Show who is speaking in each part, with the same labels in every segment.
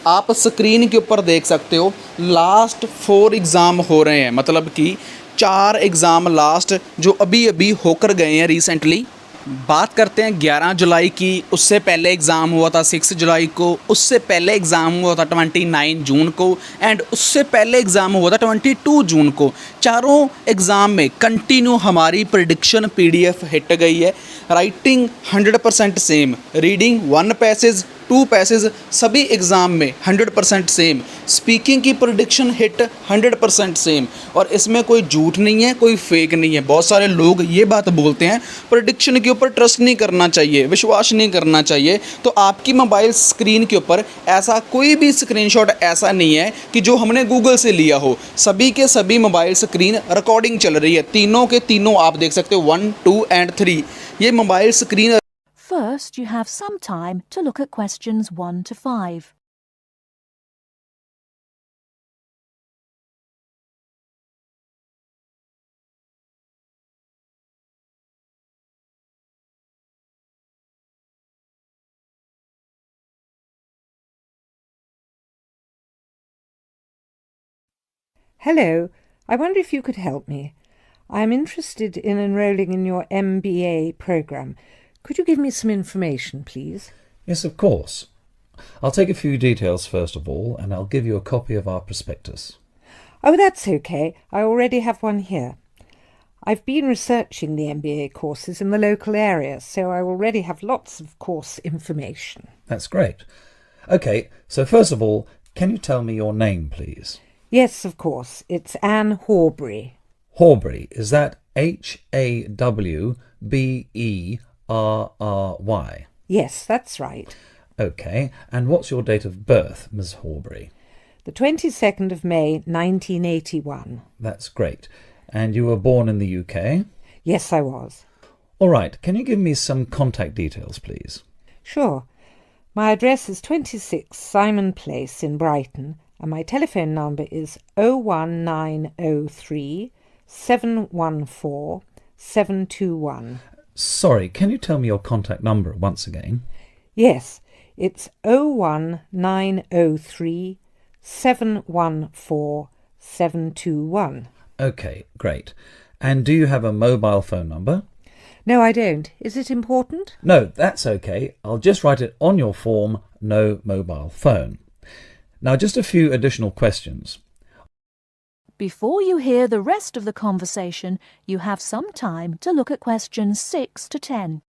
Speaker 1: आप स्क्रीन के ऊपर देख सकते हो लास्ट 4 एग्ज़ाम हो रहे हैं, मतलब कि 4 एग्ज़ाम लास्ट जो अभी अभी होकर गए हैं रिसेंटली। बात करते हैं 11 जुलाई की, उससे पहले एग्ज़ाम हुआ था 6 जुलाई को, उससे पहले एग्ज़ाम हुआ था 29 जून को, एंड उससे पहले एग्ज़ाम हुआ था 22 जून को। चारों एग्ज़ाम में कंटिन्यू हमारी प्रेडिक्शन PDF हिट गई है। Writing 100% same, reading 1 passage 2 passage सभी एग्ज़ाम में 100% सेम, स्पीकिंग की प्रेडिक्शन हिट 100% सेम, और इसमें कोई झूठ नहीं है, कोई फेक नहीं है। बहुत सारे लोग ये बात बोलते हैं प्रेडिक्शन के ऊपर ट्रस्ट नहीं करना चाहिए, विश्वास नहीं करना चाहिए। तो आपकी मोबाइल स्क्रीन के ऊपर ऐसा कोई भी स्क्रीनशॉट ऐसा नहीं है कि जो हमने गूगल से लिया हो। सभी के सभी मोबाइल स्क्रीन रिकॉर्डिंग चल रही है, तीनों के तीनों आप देख सकते हो 1, 2 एंड 3। ये mobile screen.
Speaker 2: First, you have some time to look at questions 1 to 5.
Speaker 3: Hello, I wonder if you could help me. I am interested in enrolling in your MBA program. Could you give me some information, please?
Speaker 4: Yes, of course. I'll take a few details first of all, and I'll give you a copy of our prospectus.
Speaker 3: Oh, that's okay. I already have one here. I've been researching the MBA courses in the local area, so I already have lots of course information.
Speaker 4: That's great. Okay, so first of all, can you tell me your name, please?
Speaker 3: Yes, of course. It's Anne Horbury.
Speaker 4: Horbury, is that Hawberry?
Speaker 3: Yes, that's right.
Speaker 4: Okay, and what's your date of birth, Miss Horbury?
Speaker 3: The 22nd of May, 1981.
Speaker 4: That's great. And you were born in the UK?
Speaker 3: Yes, I was.
Speaker 4: All right, can you give me some contact details, please?
Speaker 3: Sure. My address is 26 Simon Place in Brighton, and my telephone number is 01903 714 721.
Speaker 4: Sorry, can you tell me your contact number once again?
Speaker 3: Yes, it's 01903 714 721.
Speaker 4: Okay, great. And do you have a mobile phone number?
Speaker 3: No, I don't. Is it important?
Speaker 4: No, that's okay. I'll just write it on your form, no mobile phone. Now, just a few additional questions.
Speaker 2: Before you hear the rest of the conversation, you have some time to look at questions 6 to 10.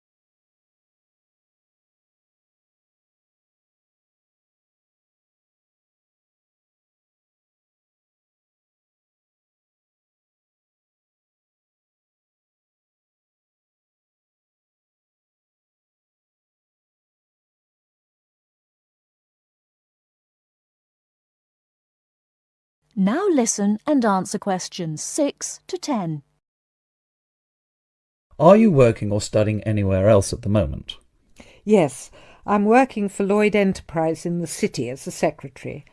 Speaker 2: Now listen and answer questions 6 to 10.
Speaker 4: Are you working or studying anywhere else at the moment?
Speaker 3: Yes, I'm working for Lloyd Enterprise in the city as a secretary,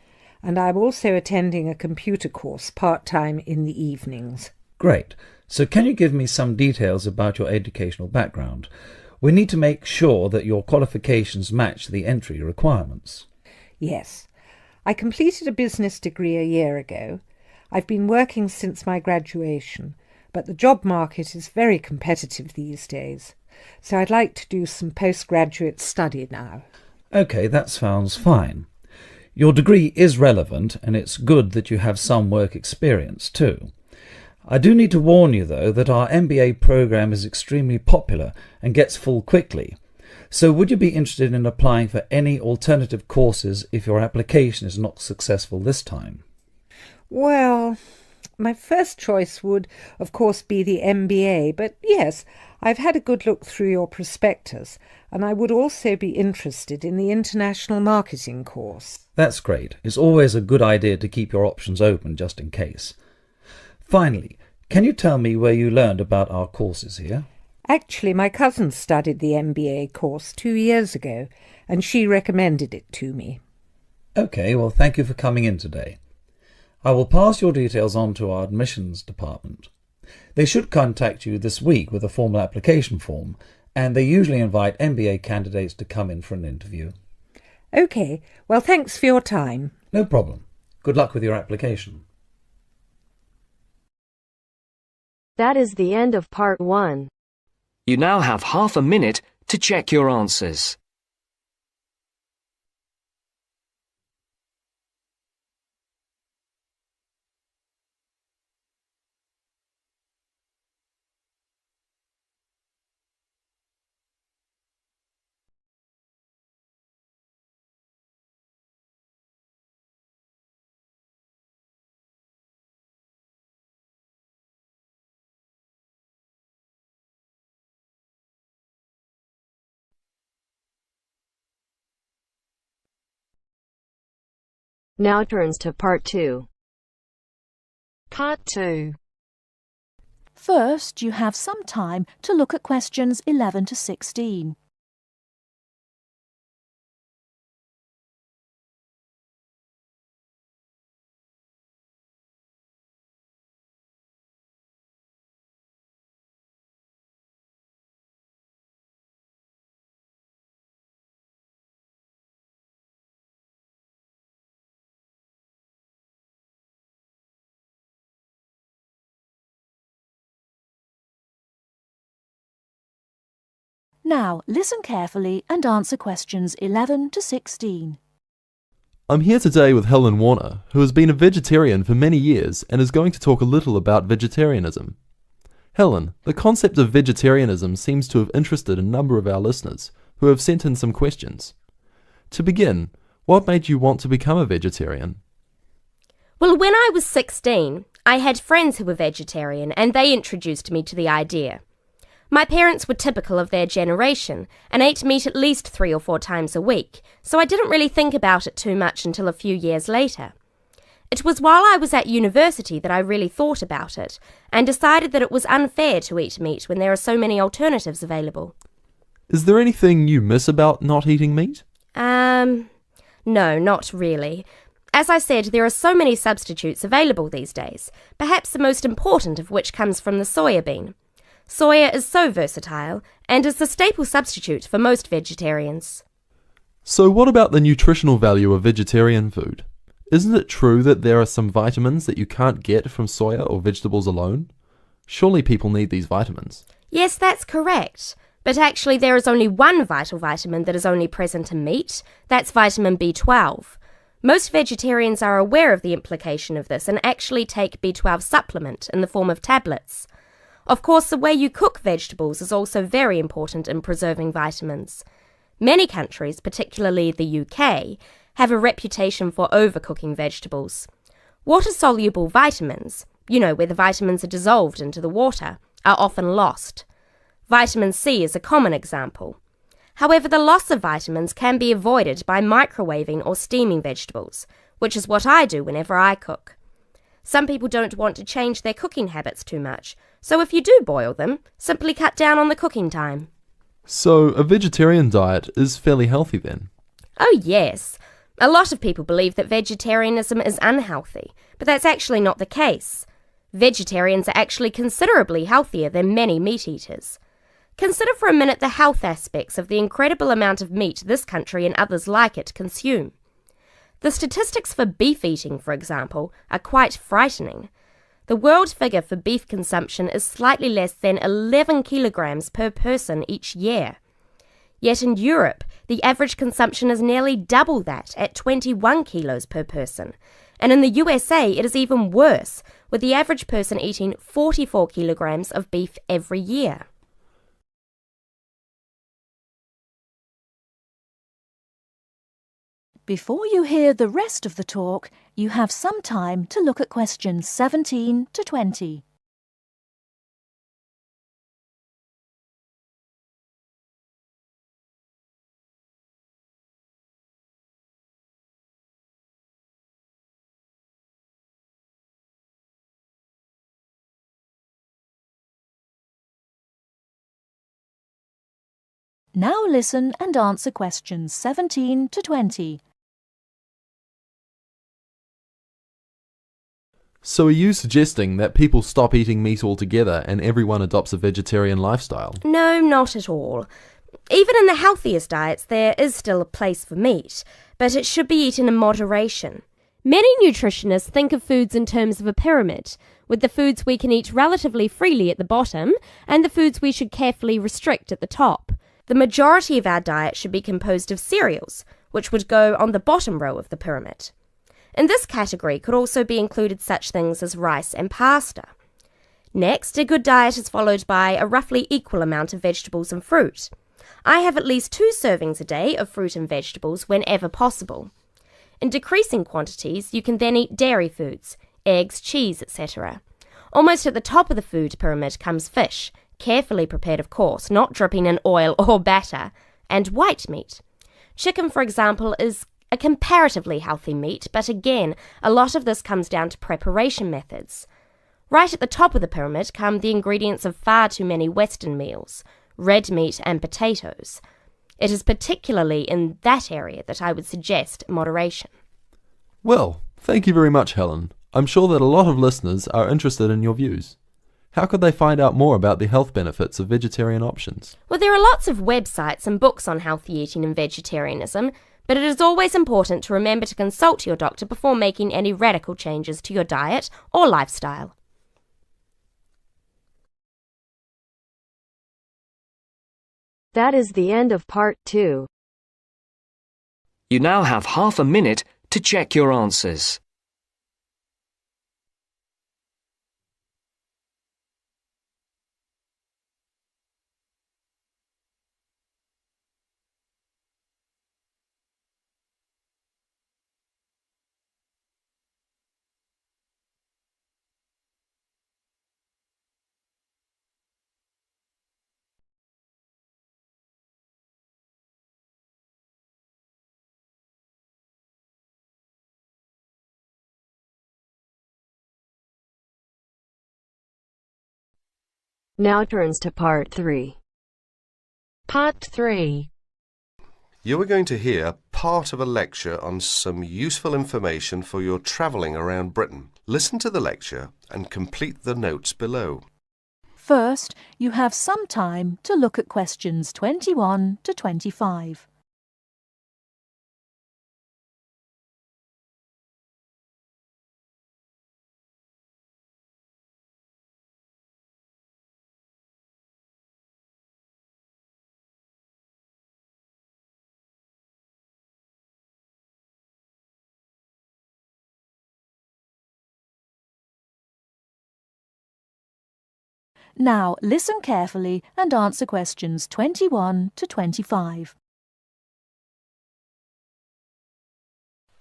Speaker 3: and I'm also attending a computer course part-time in the evenings.
Speaker 4: Great. So can you give me some details about your educational background? We need to make sure that your qualifications match the entry requirements.
Speaker 3: Yes. I completed a business degree a year ago. I've been working since my graduation, but the job market is very competitive these days, so I'd like to do some postgraduate study now.
Speaker 4: Okay, that sounds fine. Your degree is relevant, and it's good that you have some work experience too. I do need to warn you, though, that our MBA program is extremely popular and gets full quickly. So would you be interested in applying for any alternative courses if your application is not successful this time?
Speaker 3: Well, my first choice would, of course, be the MBA, but yes, I've had a good look through your prospectus, and I would also be interested in the international marketing course.
Speaker 4: That's great. It's always a good idea to keep your options open just in case. Finally, can you tell me where you learned about our courses here?
Speaker 3: Actually, my cousin studied the MBA course 2 years ago, and she recommended it to me.
Speaker 4: Okay, well, thank you for coming in today. I will pass your details on to our admissions department. They should contact you this week with a formal application form, and they usually invite MBA candidates to come in for an interview.
Speaker 3: OK, well, thanks for your time.
Speaker 4: No problem. Good luck with your application.
Speaker 5: That is the end of part 1.
Speaker 6: You now have half a minute to check your answers.
Speaker 5: Now turns to part 2.
Speaker 7: Part 2.
Speaker 2: First, you have some time to look at questions 11 to 16. Now, listen carefully and answer questions 11 to 16.
Speaker 8: I'm here today with Helen Warner, who has been a vegetarian for many years and is going to talk a little about vegetarianism. Helen, the concept of vegetarianism seems to have interested a number of our listeners, who have sent in some questions. To begin, what made you want to become a vegetarian?
Speaker 9: Well, when I was 16, I had friends who were vegetarian and they introduced me to the idea. My parents were typical of their generation and ate meat at least 3 or 4 times a week, so I didn't really think about it too much until a few years later. It was while I was at university that I really thought about it and decided that it was unfair to eat meat when there are so many alternatives available.
Speaker 8: Is there anything you miss about not eating meat?
Speaker 9: No, not really. As I said, there are so many substitutes available these days, perhaps the most important of which comes from the soya bean. Soya is so versatile and is the staple substitute for most vegetarians.
Speaker 8: So what about the nutritional value of vegetarian food? Isn't it true that there are some vitamins that you can't get from soya or vegetables alone? Surely people need these vitamins.
Speaker 9: Yes, that's correct. But actually there is only one vital vitamin that is only present in meat. That's vitamin B12. Most vegetarians are aware of the implication of this and actually take B12 supplement in the form of tablets. Of course, the way you cook vegetables is also very important in preserving vitamins. Many countries, particularly the UK, have a reputation for overcooking vegetables. Water-soluble vitamins, where the vitamins are dissolved into the water, are often lost. Vitamin C is a common example. However, the loss of vitamins can be avoided by microwaving or steaming vegetables, which is what I do whenever I cook. Some people don't want to change their cooking habits too much, so if you do boil them, simply cut down on the cooking time.
Speaker 8: So a vegetarian diet is fairly healthy then?
Speaker 9: Oh yes. A lot of people believe that vegetarianism is unhealthy, but that's actually not the case. Vegetarians are actually considerably healthier than many meat eaters. Consider for a minute the health aspects of the incredible amount of meat this country and others like it consume. The statistics for beef eating, for example, are quite frightening. The world figure for beef consumption is slightly less than 11 kilograms per person each year. Yet in Europe, the average consumption is nearly double that at 21 kilos per person. And in the USA, it is even worse, with the average person eating 44 kilograms of beef every year.
Speaker 2: Before you hear the rest of the talk, you have some time to look at questions 17 to 20. Now listen and answer questions 17 to 20.
Speaker 8: So are you suggesting that people stop eating meat altogether and everyone adopts a vegetarian lifestyle?
Speaker 9: No, not at all. Even in the healthiest diets, there is still a place for meat, but it should be eaten in moderation. Many nutritionists think of foods in terms of a pyramid, with the foods we can eat relatively freely at the bottom and the foods we should carefully restrict at the top. The majority of our diet should be composed of cereals, which would go on the bottom row of the pyramid. In this category could also be included such things as rice and pasta. Next, a good diet is followed by a roughly equal amount of vegetables and fruit. I have at least 2 servings a day of fruit and vegetables whenever possible. In decreasing quantities, you can then eat dairy foods, eggs, cheese, etc. Almost at the top of the food pyramid comes fish, carefully prepared of course, not dripping in oil or batter, and white meat. Chicken, for example, is a comparatively healthy meat, but again, a lot of this comes down to preparation methods. Right at the top of the pyramid come the ingredients of far too many Western meals, red meat and potatoes. It is particularly in that area that I would suggest moderation.
Speaker 8: Well, thank you very much, Helen. I'm sure that a lot of listeners are interested in your views. How could they find out more about the health benefits of vegetarian options?
Speaker 9: Well, there are lots of websites and books on healthy eating and vegetarianism, but it is always important to remember to consult your doctor before making any radical changes to your diet or lifestyle.
Speaker 5: That is the end of part 2.
Speaker 6: You now have half a minute to check your answers.
Speaker 5: Now turns to part 3.
Speaker 7: Part 3.
Speaker 10: You are going to hear part of a lecture on some useful information for your travelling around Britain. Listen to the lecture and complete the notes below.
Speaker 2: First, you have some time to look at questions 21 to 25. Now listen carefully and answer questions 21 to 25.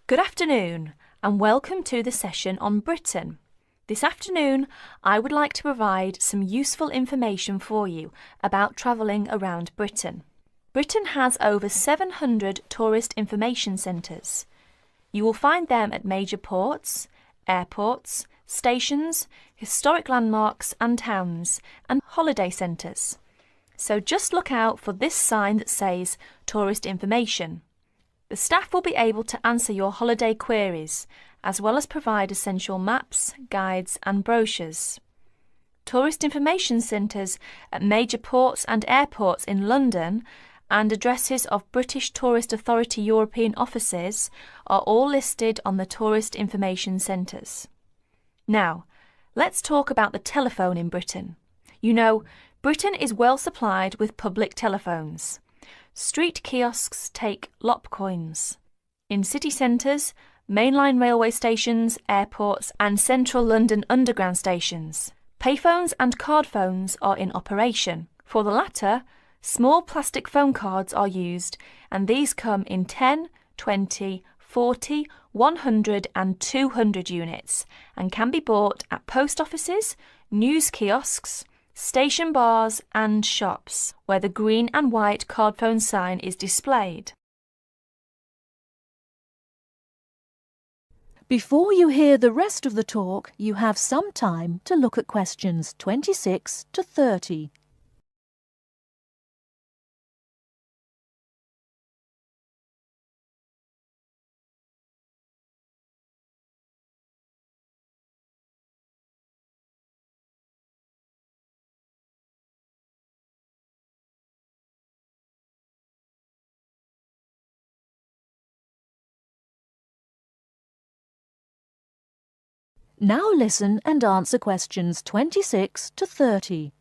Speaker 11: Good afternoon and welcome to the session on Britain. This afternoon I would like to provide some useful information for you about travelling around Britain. Britain has over 700 tourist information centres. You will find them at major ports, airports, stations, historic landmarks and towns, and holiday centres. So just look out for this sign that says Tourist Information. The staff will be able to answer your holiday queries, as well as provide essential maps, guides and brochures. Tourist information centres at major ports and airports in London and addresses of British Tourist Authority European offices are all listed on the Tourist Information Centres. Now, let's talk about the telephone in Britain. You know, Britain is well supplied with public telephones. Street kiosks take lop coins. In city centres, mainline railway stations, airports and central London underground stations, payphones and card phones are in operation. For the latter, small plastic phone cards are used, and these come in 10, 20, 40, 100 and 200 units and can be bought at post offices, news kiosks, station bars and shops where the green and white card phone sign is displayed.
Speaker 2: Before you hear the rest of the talk, you have some time to look at questions 26 to 30. Now listen and answer questions 26 to 30.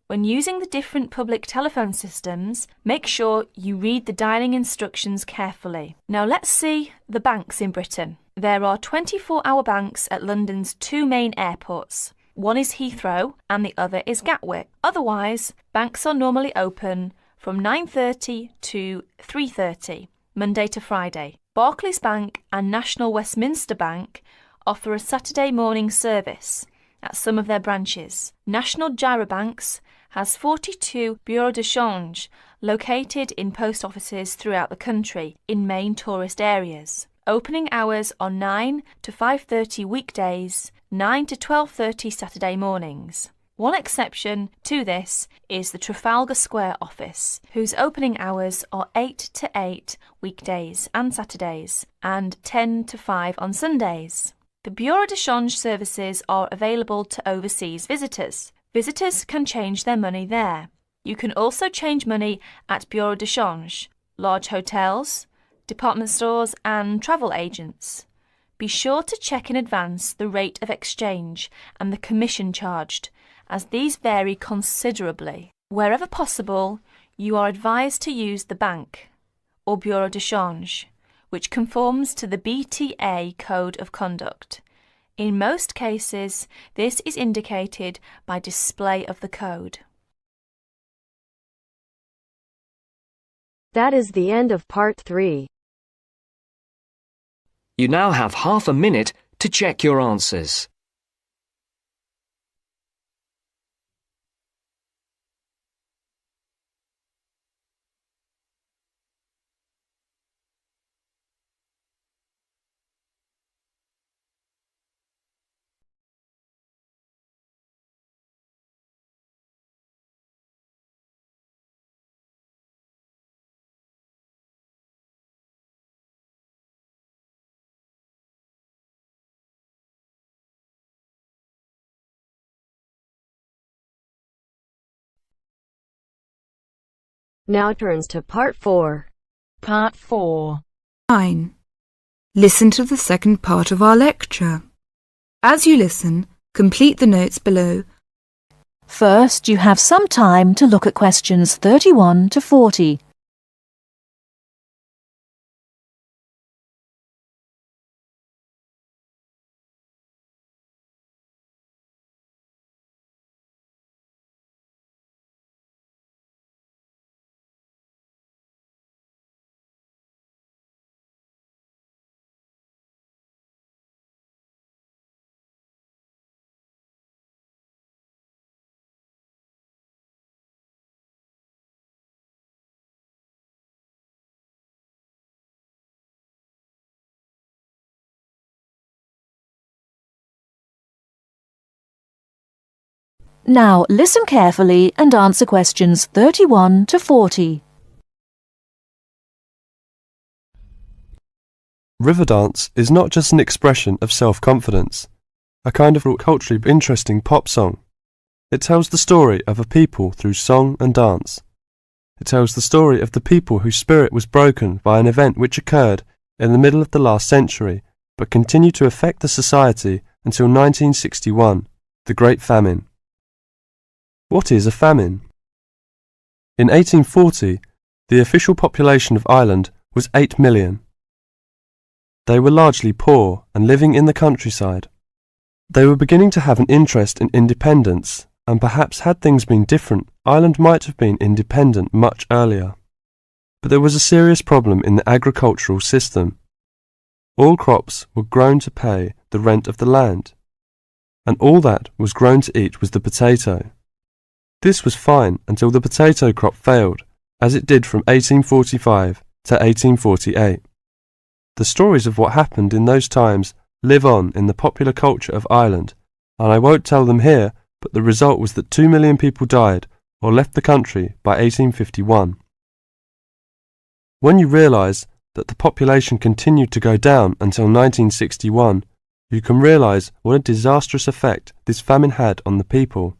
Speaker 11: When using the different public telephone systems, make sure you read the dialing instructions carefully. Now let's see the banks in Britain. There are 24-hour banks at London's two main airports. One is Heathrow and the other is Gatwick. Otherwise, banks are normally open from 9:30 to 3:30, Monday to Friday. Barclays Bank and National Westminster Bank offer a Saturday morning service at some of their branches. National Gyrobanks has 42 bureaux de change located in post offices throughout the country in main tourist areas. Opening hours are 9 to 5:30 weekdays, 9 to 12:30 Saturday mornings. One exception to this is the Trafalgar Square office, whose opening hours are 8 to 8 weekdays and Saturdays, and 10 to 5 on Sundays. The bureau de change services are available to overseas visitors. Visitors can change their money there. You can also change money at bureau de change, large hotels, department stores and travel agents. Be sure to check in advance the rate of exchange and the commission charged, as these vary considerably. Wherever possible, you are advised to use the bank or bureau de change, which conforms to the BTA Code of Conduct. In most cases, this is indicated by display of the code.
Speaker 5: That is the end of part 3.
Speaker 6: You now have half a minute to check your answers.
Speaker 5: Now turns to part 4.
Speaker 7: Part 4.
Speaker 12: 9. Listen to the second part of our lecture. As you listen, complete the notes below.
Speaker 2: First, you have some time to look at questions 31 to 40. Now listen carefully and answer questions 31 to 40.
Speaker 13: River dance is not just an expression of self-confidence, a kind of culturally interesting pop song. It tells the story of a people through song and dance. It tells the story of the people whose spirit was broken by an event which occurred in the middle of the last century, but continued to affect the society until 1961, the Great Famine. What is a famine? In 1840, the official population of Ireland was 8 million. They were largely poor and living in the countryside. They were beginning to have an interest in independence, and perhaps had things been different, Ireland might have been independent much earlier. But there was a serious problem in the agricultural system. All crops were grown to pay the rent of the land, and all that was grown to eat was the potato. This was fine until the potato crop failed, as it did from 1845 to 1848. The stories of what happened in those times live on in the popular culture of Ireland, and I won't tell them here, but the result was that 2 million people died or left the country by 1851. When you realise that the population continued to go down until 1961, you can realise what a disastrous effect this famine had on the people.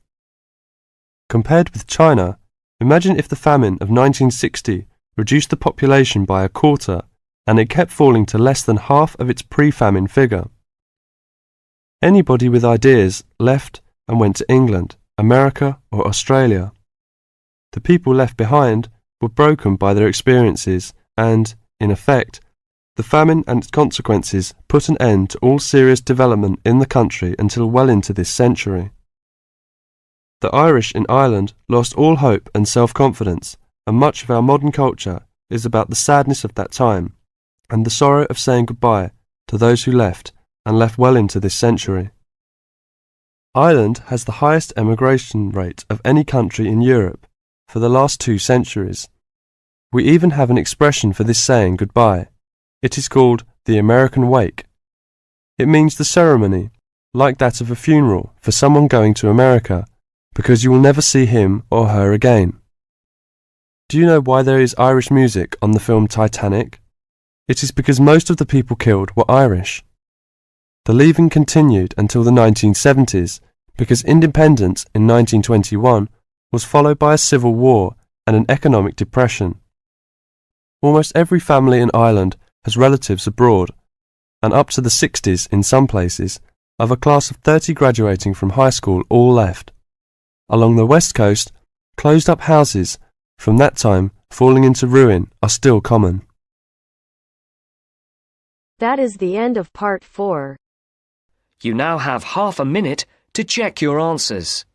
Speaker 13: Compared with China, imagine if the famine of 1960 reduced the population by a quarter and it kept falling to less than half of its pre-famine figure. Anybody with ideas left and went to England, America, or Australia. The people left behind were broken by their experiences and, in effect, the famine and its consequences put an end to all serious development in the country until well into this century. The Irish in Ireland lost all hope and self-confidence, and much of our modern culture is about the sadness of that time and the sorrow of saying goodbye to those who left and left well into this century. Ireland has the highest emigration rate of any country in Europe for the last 2 centuries. We even have an expression for this saying goodbye. It is called the American wake. It means the ceremony, like that of a funeral for someone going to America, because you will never see him or her again. Do you know why there is Irish music on the film Titanic? It is because most of the people killed were Irish. The leaving continued until the 1970s because independence in 1921 was followed by a civil war and an economic depression. Almost every family in Ireland has relatives abroad, and up to the 60s in some places, of a class of 30 graduating from high school all left. Along the west coast, closed-up houses from that time falling into ruin are still common.
Speaker 5: That is the end of part 4.
Speaker 6: You now have half a minute to check your answers.